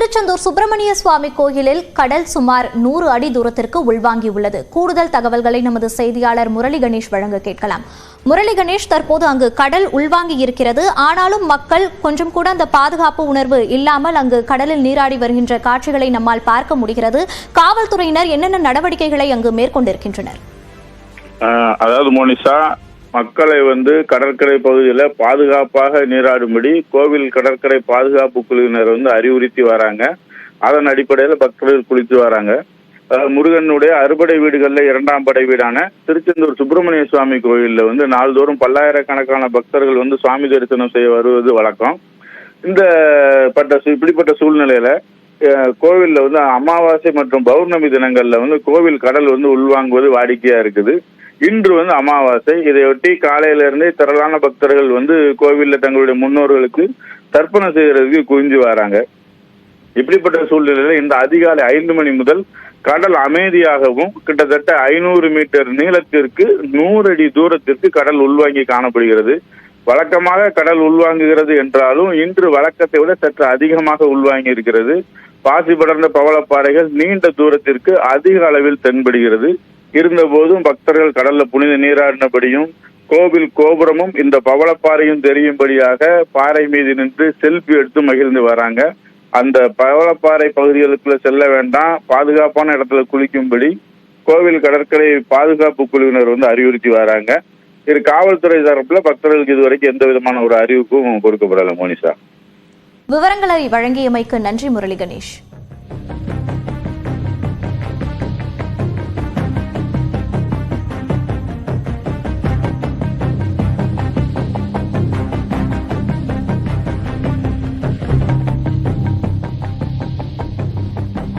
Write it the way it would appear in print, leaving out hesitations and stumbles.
திருச்செந்தூர் சுப்பிரமணிய சுவாமி கோயிலில் கடல் சுமார் 100 அடி தூரத்திற்கு உள்வாங்கியுள்ளது. கூடுதல் தகவல்களை நமது செய்தியாளர் முரளி கணேஷ் வழங்க கேட்கலாம். முரளி கணேஷ், தற்போது அங்கு கடல் உள்வாங்கி இருக்கிறது. ஆனாலும் மக்கள் கொஞ்சம் கூட அந்த பாதுகாப்பு உணர்வு இல்லாமல் அங்கு கடலில் நீராடி வருகின்ற காட்சிகளை நம்மால் பார்க்க முடிகிறது. காவல்துறையினர் என்னென்ன நடவடிக்கைகளை அங்கு மேற்கொண்டிருக்கின்றனர்? அதாவது மோனிஷா, மக்களை கடற்கரை பகுதியில் பாதுகாப்பாக நீராடும்படி கோவில் கடற்கரை பாதுகாப்பு குழுவினர் அறிவுறுத்தி வராங்க. அதன் அடிப்படையில் பக்தர்கள் குளித்து வராங்க. முருகனுடைய அறுபடை வீடுகள்ல 2ஆம் படை வீடான திருச்செந்தூர் சுப்பிரமணிய சுவாமி கோயிலில் நாள்தோறும் பல்லாயிரக்கணக்கான பக்தர்கள் சுவாமி தரிசனம் செய்ய வருவது வழக்கம். இப்படிப்பட்ட சூழ்நிலையில கோவில்ல அமாவாசை மற்றும் பௌர்ணமி தினங்கள்ல கோவில் கடல் உள்வாங்குவது வாடிக்கையா இருக்குது. இன்று அமாவாசை. இதையொட்டி காலையில இருந்தே திரளான பக்தர்கள் கோவில்ல தங்களுடைய முன்னோர்களுக்கு தர்ப்பணம் செய்யறதுக்கு குவிஞ்சு வராங்க. இப்படிப்பட்ட சூழ்நிலையில இந்த அதிகாலை 5 மணி முதல் கடல் அமைதியாகவும் கிட்டத்தட்ட 500 மீட்டர் நீளத்திற்கு 100 அடி தூரத்திற்கு கடல் உள்வாங்கி காணப்படுகிறது. வழக்கமாக கடல் உள்வாங்குகிறது என்றாலும் இன்று வழக்கத்தை விட சற்று அதிகமாக உள்வாங்கி இருக்கிறது. பாசி படர்ந்த பவளப்பாறைகள் நீண்ட தூரத்திற்கு அதிக அளவில் தென்படுகிறது. இருந்த போதும் பக்தர்கள் கடல்ல புனித நீராடினபடியும் கோவில் கோபுரமும் இந்த பவளப்பாறையும் தெரியும்படியாக பாறை மீது நின்று செல்ஃபி எடுத்து மகிழ்ந்து வராங்க. அந்த பவளப்பாறை பகுதிகளுக்குள்ள செல்ல வேண்டாம், பாதுகாப்பான இடத்துல குளிக்கும்படி கோவில் கடற்கரை பாதுகாப்பு குழுவினர் அறிவுறுத்தி வராங்க. இது காவல்துறை தரப்புல பக்தர்களுக்கு இதுவரைக்கும் எந்த விதமான ஒரு அறிவிப்பும் கொடுக்கப்படல. மோனிஷா, விவரங்களை வழங்கியமைக்கு நன்றி முரளி கணேஷ்.